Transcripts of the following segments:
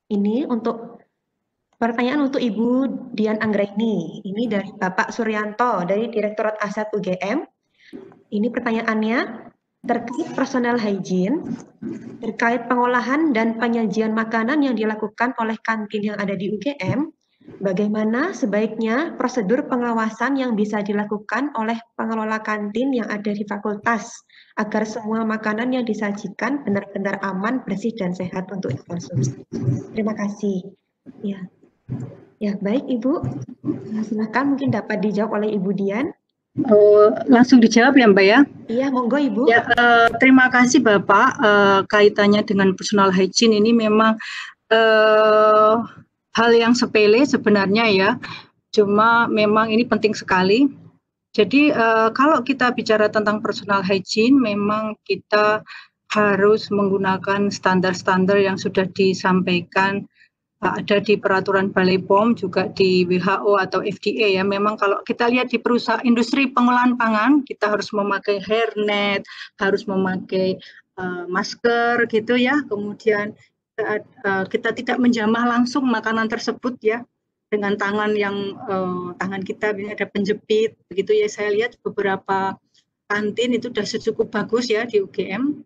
Ini untuk pertanyaan untuk Ibu Dian Anggraini. Ini dari Bapak Suryanto dari Direktorat Aset UGM. Ini pertanyaannya terkait personal hygiene, terkait pengolahan dan penyajian makanan yang dilakukan oleh kantin yang ada di UGM. Bagaimana sebaiknya prosedur pengawasan yang bisa dilakukan oleh pengelola kantin yang ada di fakultas agar semua makanan yang disajikan benar-benar aman, bersih, dan sehat untuk dikonsumsi. Terima kasih. Ya, ya baik Ibu. Silakan mungkin dapat dijawab oleh Ibu Dian. Langsung dijawab ya Mbak ya? Iya, monggo Ibu. Ya, terima kasih Bapak. Kaitannya dengan personal hygiene ini memang hal yang sepele sebenarnya ya, cuma memang ini penting sekali. Jadi kalau kita bicara tentang personal hygiene, memang kita harus menggunakan standar-standar yang sudah disampaikan ada di peraturan Balai POM, juga di WHO atau FDA ya. Memang kalau kita lihat di perusahaan industri pengolahan pangan, kita harus memakai hairnet, harus memakai masker gitu ya. Kemudian kita tidak menjamah langsung makanan tersebut ya dengan tangan yang tangan kita ini ada penjepit begitu ya. Saya lihat beberapa kantin itu sudah cukup bagus ya di UGM.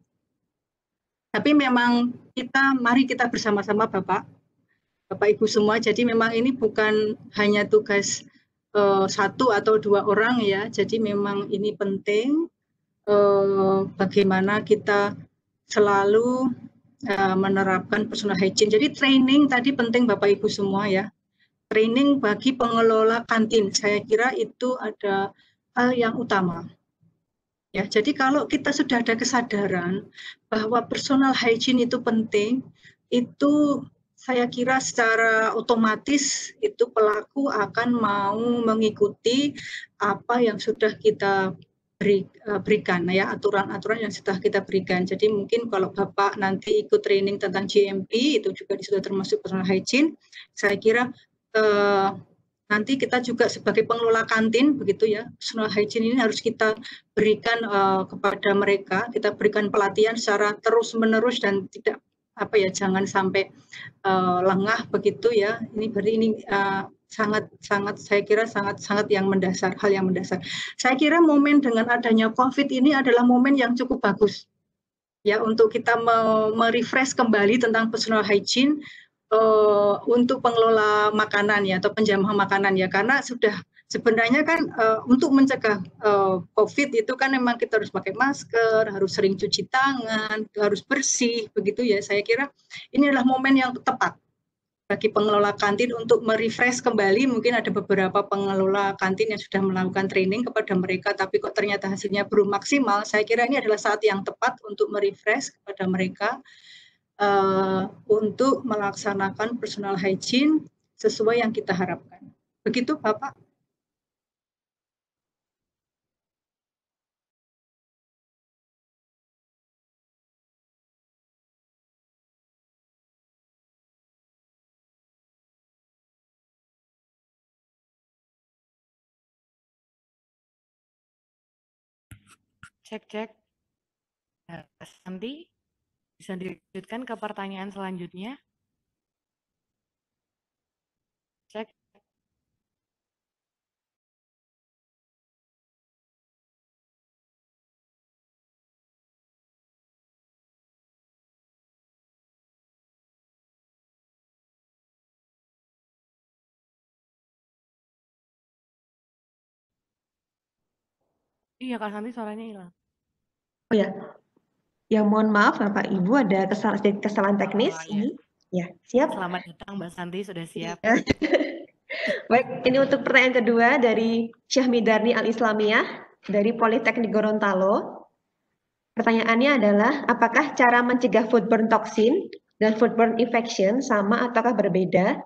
Tapi memang mari kita bersama-sama Bapak Ibu semua, jadi memang ini bukan hanya tugas satu atau dua orang ya, jadi memang ini penting bagaimana kita selalu menerapkan personal hygiene. Jadi training tadi penting Bapak Ibu semua ya, training bagi pengelola kantin, saya kira itu ada hal yang utama. Ya, jadi kalau kita sudah ada kesadaran bahwa personal hygiene itu penting, itu saya kira secara otomatis itu pelaku akan mau mengikuti apa yang sudah kita berikan ya, aturan-aturan yang sudah kita berikan. Jadi mungkin kalau Bapak nanti ikut training tentang GMP itu juga sudah termasuk personal hygiene, saya kira nanti kita juga sebagai pengelola kantin begitu ya, personal hygiene ini harus kita berikan kepada mereka, kita berikan pelatihan secara terus-menerus dan tidak jangan sampai lengah begitu ya. Ini berarti ini sangat saya kira sangat yang mendasar, hal yang mendasar. Saya kira momen dengan adanya COVID ini adalah momen yang cukup bagus ya untuk kita merefresh kembali tentang personal hygiene untuk pengelola makanan ya atau penjamah makanan ya, karena sudah sebenarnya kan untuk mencegah COVID itu kan memang kita harus pakai masker, harus sering cuci tangan, harus bersih begitu ya. Saya kira ini adalah momen yang tepat bagi pengelola kantin untuk merefresh kembali. Mungkin ada beberapa pengelola kantin yang sudah melakukan training kepada mereka, tapi kok ternyata hasilnya belum maksimal. Saya kira ini adalah saat yang tepat untuk merefresh kepada mereka untuk melaksanakan personal hygiene sesuai yang kita harapkan. Begitu Bapak. Cek. Santi, bisa dilanjutkan ke pertanyaan selanjutnya? Cek. Iya Kak Santi, suaranya hilang. Oh ya, ya mohon maaf Bapak Ibu ada kesalahan teknis ini. Ya, siap. Selamat datang Mbak Santi, sudah siap. Baik, ini untuk pertanyaan kedua dari Syahmidarni Al-Islamiyah dari Politeknik Gorontalo. Pertanyaannya adalah, apakah cara mencegah foodborne toxin dan foodborne infection sama ataukah berbeda?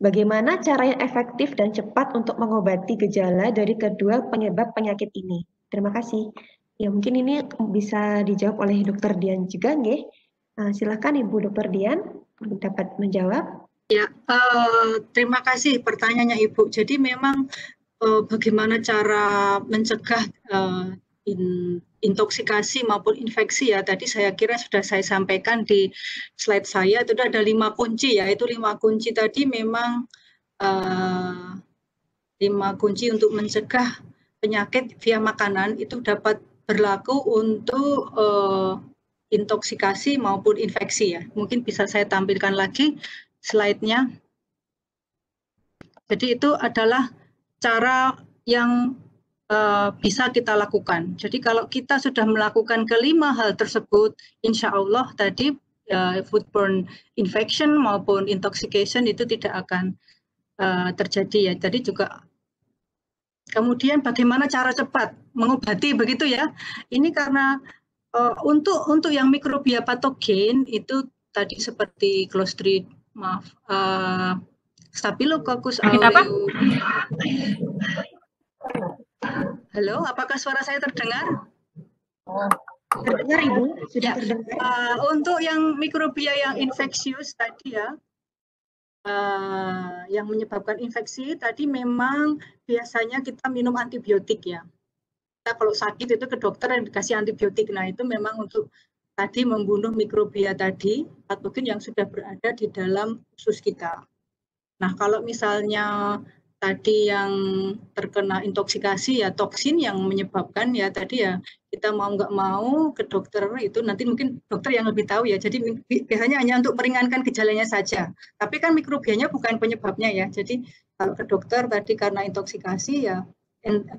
Bagaimana cara yang efektif dan cepat untuk mengobati gejala dari kedua penyebab penyakit ini? Terima kasih. Ya, mungkin ini bisa dijawab oleh Dr. Dian juga, nggih. Silakan Ibu Dr. Dian dapat menjawab. Ya, terima kasih pertanyaannya Ibu. Jadi memang bagaimana cara mencegah intoksikasi maupun infeksi ya, tadi saya kira sudah saya sampaikan di slide saya, itu ada 5 kunci ya, itu 5 kunci tadi memang 5 kunci untuk mencegah penyakit via makanan itu dapat berlaku untuk intoksikasi maupun infeksi ya. Mungkin bisa saya tampilkan lagi slide-nya. Jadi itu adalah cara yang bisa kita lakukan. Jadi kalau kita sudah melakukan kelima hal tersebut, insya Allah tadi foodborne infection maupun intoxication itu tidak akan terjadi ya. Jadi juga kemudian bagaimana cara cepat mengobati begitu ya. Ini karena untuk yang mikrobia patogen itu tadi seperti Staphylococcus aureus. Halo, apakah suara saya terdengar? Terdengar Ibu, sudah terdengar. Untuk yang mikrobia yang infeksius tadi ya, yang menyebabkan infeksi tadi memang biasanya kita minum antibiotik ya. Kita kalau sakit itu ke dokter yang dikasih antibiotik. Nah itu memang untuk tadi membunuh mikrobia tadi, patogen yang sudah berada di dalam usus kita. Nah kalau misalnya tadi yang terkena intoksikasi ya toksin yang menyebabkan ya tadi ya kita mau nggak mau ke dokter itu nanti mungkin dokter yang lebih tahu ya. Jadi biasanya hanya untuk meringankan gejalanya saja. Tapi kan mikrobianya bukan penyebabnya ya. Jadi kalau ke dokter tadi karena intoksikasi ya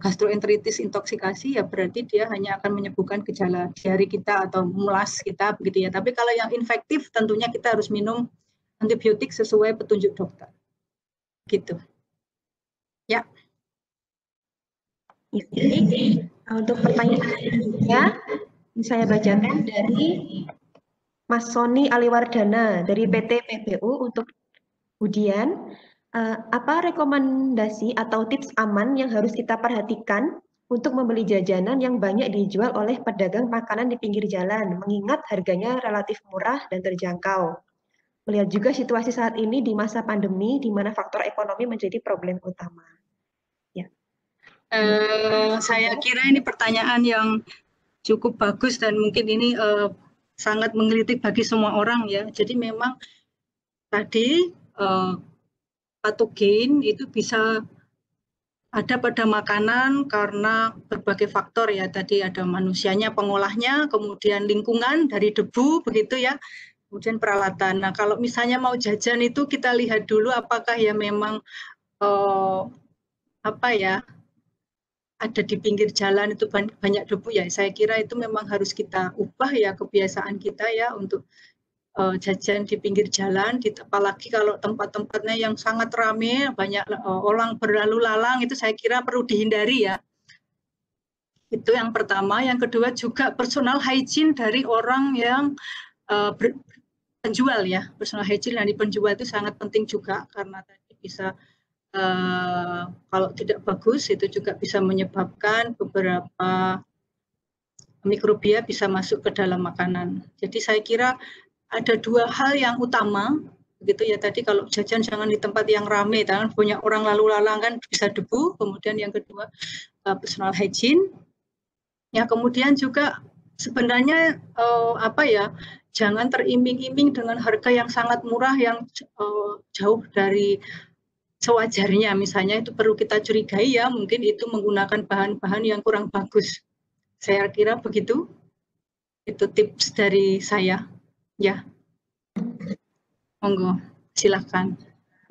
gastroenteritis intoksikasi ya berarti dia hanya akan menyembuhkan gejala diare kita atau mulas kita begitu ya. Tapi kalau yang infektif tentunya kita harus minum antibiotik sesuai petunjuk dokter. Gitu. Ya. Untuk pertanyaan selanjutnya, saya bacakan dari Mas Soni Aliwardana dari PT PBU untuk Budian. Apa rekomendasi atau tips aman yang harus kita perhatikan untuk membeli jajanan yang banyak dijual oleh pedagang makanan di pinggir jalan, mengingat harganya relatif murah dan terjangkau? Melihat juga situasi saat ini di masa pandemi, di mana faktor ekonomi menjadi problem utama. Ya. Saya kira ini pertanyaan yang cukup bagus dan mungkin ini sangat menggelitik bagi semua orang ya. Jadi memang tadi patogen itu bisa ada pada makanan karena berbagai faktor ya. Tadi ada manusianya, pengolahnya, kemudian lingkungan dari debu begitu ya. Kemudian peralatan. Nah, kalau misalnya mau jajan itu kita lihat dulu apakah ya memang ada di pinggir jalan itu banyak debu ya. Saya kira itu memang harus kita ubah ya kebiasaan kita ya untuk jajan di pinggir jalan. Apalagi kalau tempat-tempatnya yang sangat ramai, banyak orang berlalu lalang itu saya kira perlu dihindari ya. Itu yang pertama. Yang kedua juga personal hygiene dari orang yang penjual ya, personal hygiene dari penjual itu sangat penting juga karena tadi bisa kalau tidak bagus itu juga bisa menyebabkan beberapa mikrobia bisa masuk ke dalam makanan. Jadi saya kira ada 2 hal yang utama begitu ya tadi kalau jajan jangan di tempat yang ramai, jangan banyak orang lalu lalang kan bisa debu. Kemudian yang kedua personal hygiene. Ya kemudian juga sebenarnya jangan teriming-iming dengan harga yang sangat murah yang jauh dari sewajarnya. Misalnya itu perlu kita curigai ya, mungkin itu menggunakan bahan-bahan yang kurang bagus. Saya kira begitu. Itu tips dari saya. Ya. Monggo, silakan.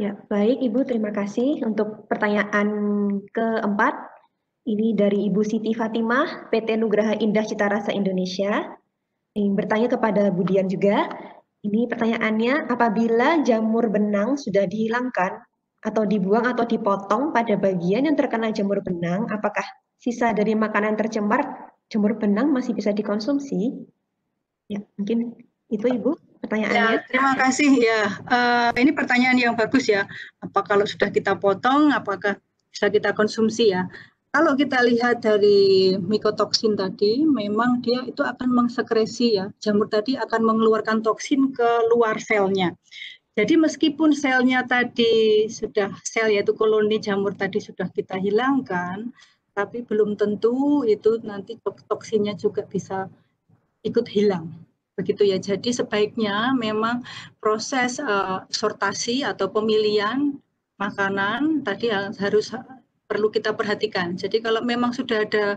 Ya, baik Ibu, terima kasih untuk pertanyaan keempat. Ini dari Ibu Siti Fatimah, PT Nugraha Indah Cita Rasa Indonesia. Ingin bertanya kepada Budian juga, ini pertanyaannya, apabila jamur benang sudah dihilangkan atau dibuang atau dipotong pada bagian yang terkena jamur benang, apakah sisa dari makanan tercemar jamur benang masih bisa dikonsumsi? Ya, mungkin itu Ibu pertanyaannya. Ya, terima kasih ya. Ini pertanyaan yang bagus ya. Apa kalau sudah kita potong, apakah bisa kita konsumsi ya? Kalau kita lihat dari mikotoksin tadi, memang dia itu akan mengsekresi ya. Jamur tadi akan mengeluarkan toksin ke luar selnya. Jadi meskipun selnya tadi sudah sel yaitu koloni jamur tadi sudah kita hilangkan, tapi belum tentu itu nanti toksinnya juga bisa ikut hilang. Begitu ya. Jadi sebaiknya memang proses sortasi atau pemilihan makanan tadi harus perlu kita perhatikan. Jadi kalau memang sudah ada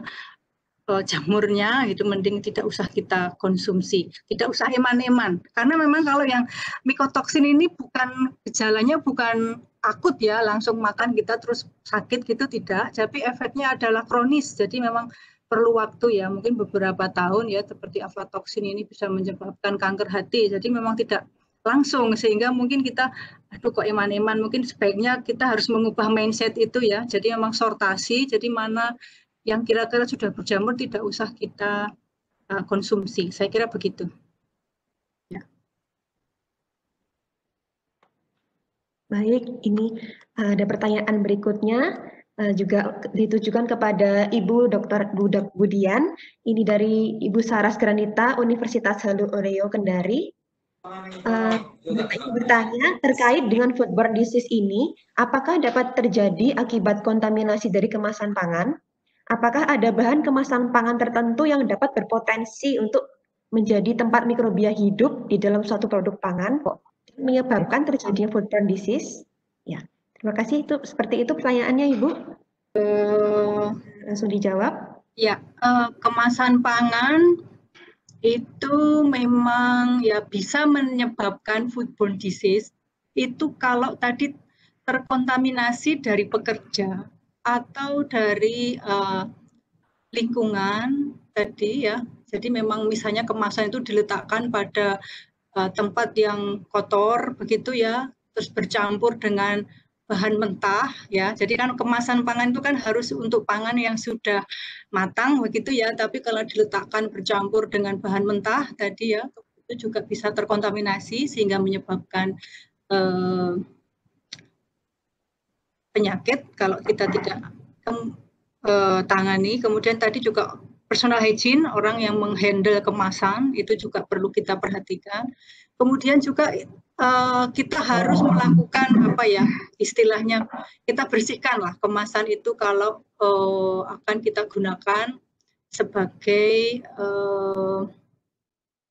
jamurnya itu mending tidak usah kita konsumsi, tidak usah eman-eman, karena memang kalau yang mikotoksin ini bukan gejalanya bukan akut ya langsung makan kita terus sakit gitu, tidak, tapi efeknya adalah kronis, jadi memang perlu waktu ya, mungkin beberapa tahun ya, seperti aflatoksin ini bisa menyebabkan kanker hati, jadi memang tidak langsung, sehingga mungkin kita aduh kok eman-eman, mungkin sebaiknya kita harus mengubah mindset itu ya, jadi memang sortasi, jadi mana yang kira-kira sudah berjamur tidak usah kita konsumsi. Saya kira begitu. Ya. Baik, ini ada pertanyaan berikutnya juga ditujukan kepada Ibu Dr. Budian. Ini dari Ibu Saras Granita, Universitas Halu Oleo Kendari. Bertanya terkait dengan foodborne disease ini, apakah dapat terjadi akibat kontaminasi dari kemasan pangan? Apakah ada bahan kemasan pangan tertentu yang dapat berpotensi untuk menjadi tempat mikrobia hidup di dalam suatu produk pangan menyebabkan terjadinya foodborne disease? Ya, terima kasih. Itu seperti itu pertanyaannya, Ibu. Langsung dijawab. Ya, kemasan pangan itu memang ya bisa menyebabkan foodborne disease itu kalau tadi terkontaminasi dari pekerja atau dari lingkungan tadi ya, jadi memang misalnya kemasan itu diletakkan pada tempat yang kotor begitu ya, terus bercampur dengan bahan mentah ya, jadi kan kemasan pangan itu kan harus untuk pangan yang sudah matang begitu ya, tapi kalau diletakkan bercampur dengan bahan mentah tadi ya, itu juga bisa terkontaminasi sehingga menyebabkan penyakit kalau kita tidak tangani. Kemudian tadi juga personal hygiene, orang yang menghandle kemasan itu juga perlu kita perhatikan. Kemudian juga kita harus melakukan apa ya istilahnya, kita bersihkanlah kemasan itu kalau akan kita gunakan sebagai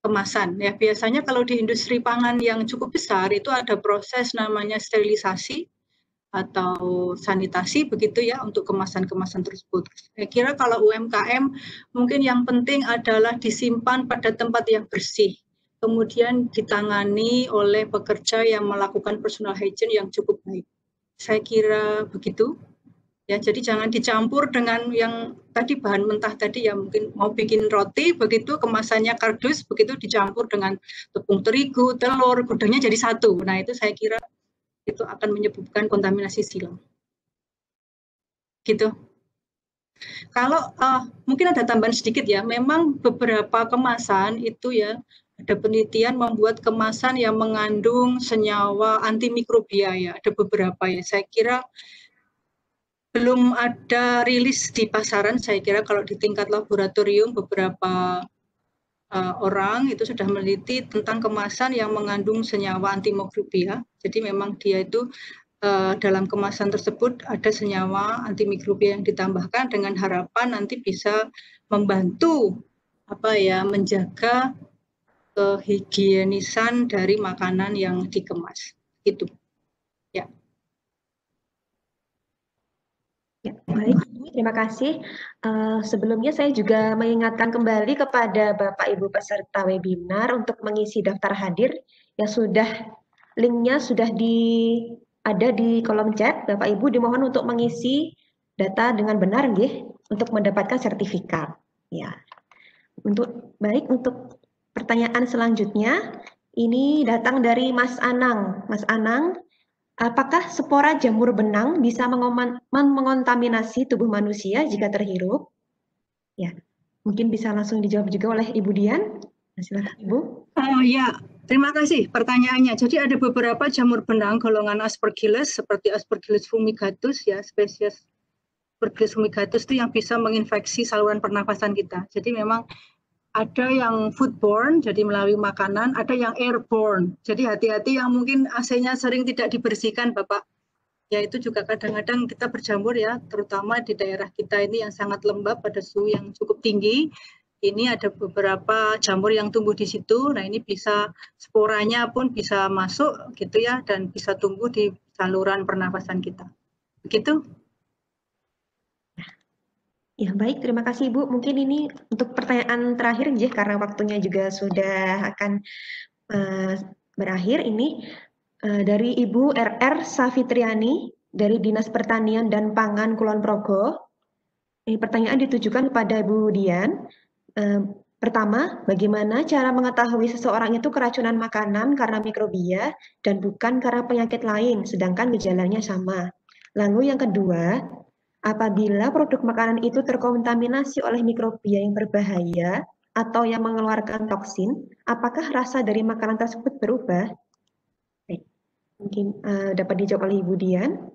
kemasan ya. Biasanya kalau di industri pangan yang cukup besar itu ada proses namanya sterilisasi atau sanitasi begitu ya untuk kemasan-kemasan tersebut. Saya kira kalau UMKM mungkin yang penting adalah disimpan pada tempat yang bersih, kemudian ditangani oleh pekerja yang melakukan personal hygiene yang cukup baik. Saya kira begitu. Ya, jadi jangan dicampur dengan yang tadi bahan mentah tadi ya, mungkin mau bikin roti begitu kemasannya kardus begitu dicampur dengan tepung terigu, telur, gudegnya jadi satu. Nah, itu saya kira itu akan menyebabkan kontaminasi silang. Gitu. Kalau mungkin ada tambahan sedikit ya, memang beberapa kemasan itu ya, ada penelitian membuat kemasan yang mengandung senyawa antimikrobia ya, ada beberapa ya. Saya kira belum ada rilis di pasaran, saya kira kalau di tingkat laboratorium beberapa orang itu sudah meneliti tentang kemasan yang mengandung senyawa antimikrobia. Jadi memang dia itu dalam kemasan tersebut ada senyawa antimikrobia yang ditambahkan dengan harapan nanti bisa membantu apa ya menjaga kehigienisan dari makanan yang dikemas. Gitu. Ya. Ya, baik, terima kasih. Sebelumnya saya juga mengingatkan kembali kepada Bapak Ibu peserta webinar untuk mengisi daftar hadir yang sudah linknya sudah ada di kolom chat. Bapak Ibu dimohon untuk mengisi data dengan benar, nggih, untuk mendapatkan sertifikat. Ya, untuk pertanyaan selanjutnya ini datang dari Mas Anang. Mas Anang, apakah spora jamur benang bisa mengontaminasi tubuh manusia jika terhirup? Ya, mungkin bisa langsung dijawab juga oleh Ibu Dian. Silakan Ibu. Oh ya, terima kasih pertanyaannya. Jadi ada beberapa jamur benang golongan Aspergillus seperti Aspergillus fumigatus ya, spesies Aspergillus fumigatus itu yang bisa menginfeksi saluran pernafasan kita. Jadi memang ada yang foodborne, jadi melalui makanan, ada yang airborne. Jadi hati-hati yang mungkin AC-nya sering tidak dibersihkan, Bapak Ya itu juga kadang-kadang kita berjamur ya, terutama di daerah kita ini yang sangat lembab pada suhu yang cukup tinggi. Ini ada beberapa jamur yang tumbuh di situ. Nah ini bisa sporanya pun bisa masuk gitu ya, dan bisa tumbuh di saluran pernapasan kita. Begitu. Ya, baik, terima kasih Ibu. Mungkin ini untuk pertanyaan terakhir ya, karena waktunya juga sudah akan berakhir. Ini dari Ibu RR Safitriani dari Dinas Pertanian dan Pangan Kulon Progo. Ini pertanyaan ditujukan kepada Ibu Dian. Pertama, bagaimana cara mengetahui seseorang itu keracunan makanan karena mikrobia dan bukan karena penyakit lain, sedangkan gejalanya sama. Lalu yang kedua, apabila produk makanan itu terkontaminasi oleh mikrobia yang berbahaya atau yang mengeluarkan toksin, apakah rasa dari makanan tersebut berubah? Baik, mungkin dapat dijawab oleh Ibu Dian.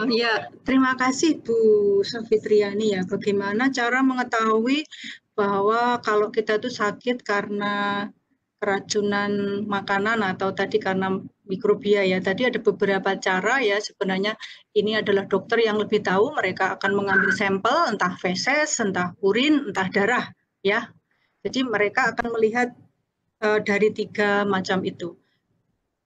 Ya, terima kasih Bu Safitriani ya. Bagaimana cara mengetahui bahwa kalau kita itu sakit karena keracunan makanan atau tadi karena mikrobia ya. Tadi ada beberapa cara ya, sebenarnya ini adalah dokter yang lebih tahu, mereka akan mengambil sampel entah feses, entah urin, entah darah ya. Jadi mereka akan melihat dari 3 macam itu.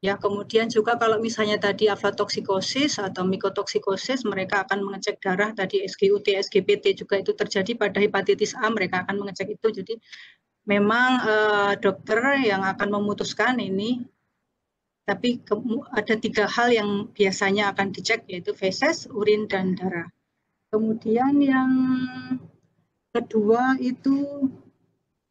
Ya, kemudian juga kalau misalnya tadi aflatoksikosis atau mikotoksikosis, mereka akan mengecek darah, tadi SGUT, SGPT juga itu terjadi pada hepatitis A, mereka akan mengecek itu. Jadi memang dokter yang akan memutuskan ini, tapi ada 3 hal yang biasanya akan dicek, yaitu feses, urin, dan darah. Kemudian yang kedua itu,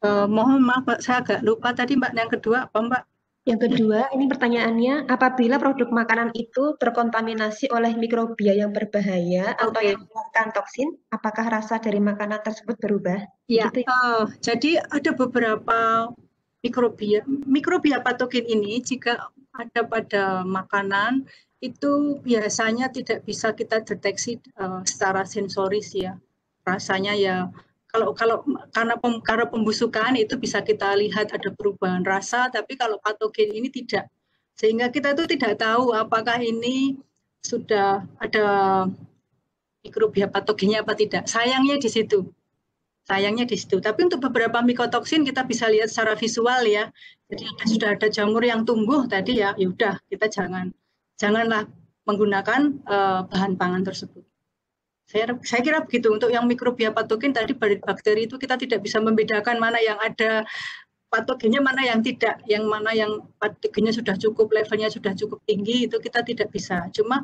mohon maaf Mbak, saya agak lupa tadi Mbak, yang kedua apa Mbak? Yang kedua, ini pertanyaannya, apabila produk makanan itu terkontaminasi oleh mikrobia yang berbahaya atau yang mengeluarkan toksin, apakah rasa dari makanan tersebut berubah? Ya, Gitu. jadi ada beberapa mikrobia patogen ini jika ada pada makanan itu biasanya tidak bisa kita deteksi secara sensoris ya. Rasanya ya kalau karena pembusukan itu bisa kita lihat ada perubahan rasa, tapi kalau patogen ini tidak. Sehingga kita itu tidak tahu apakah ini sudah ada mikrobia patogennya apa tidak. Sayangnya di situ. Tapi untuk beberapa mikotoksin kita bisa lihat secara visual ya. Jadi sudah ada jamur yang tumbuh tadi ya, yaudah kita janganlah menggunakan bahan pangan tersebut. Saya kira begitu. Untuk yang mikrobia patogen tadi bakteri itu kita tidak bisa membedakan mana yang ada patogennya, mana yang tidak, yang mana yang patogennya sudah cukup, levelnya sudah cukup tinggi, itu kita tidak bisa. Cuma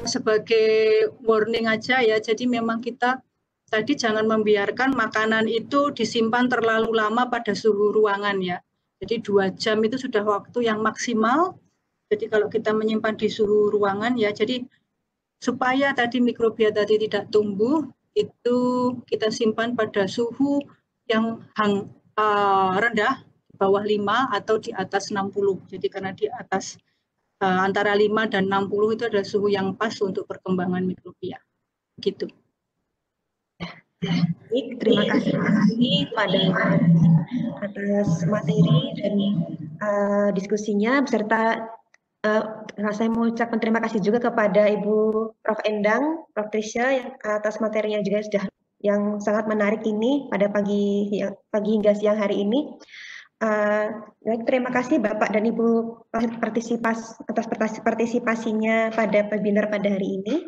sebagai warning aja ya, jadi memang kita tadi jangan membiarkan makanan itu disimpan terlalu lama pada suhu ruangan ya. Jadi 2 jam itu sudah waktu yang maksimal. Jadi kalau kita menyimpan di suhu ruangan ya, jadi supaya tadi mikrobia tadi tidak tumbuh, itu kita simpan pada suhu yang rendah, di bawah 5 atau di atas 60. Jadi karena di atas antara 5 dan 60 itu adalah suhu yang pas untuk perkembangan mikrobia. Gitu. Baik, terima kasih pada atas materi dan diskusinya beserta saya mau ucapkan terima kasih juga kepada Ibu Prof. Endang, Prof. Trisha yang atas materinya juga sudah yang sangat menarik ini pada pagi hingga siang hari ini. Baik, terima kasih Bapak dan Ibu atas partisipasinya pada webinar pada hari ini.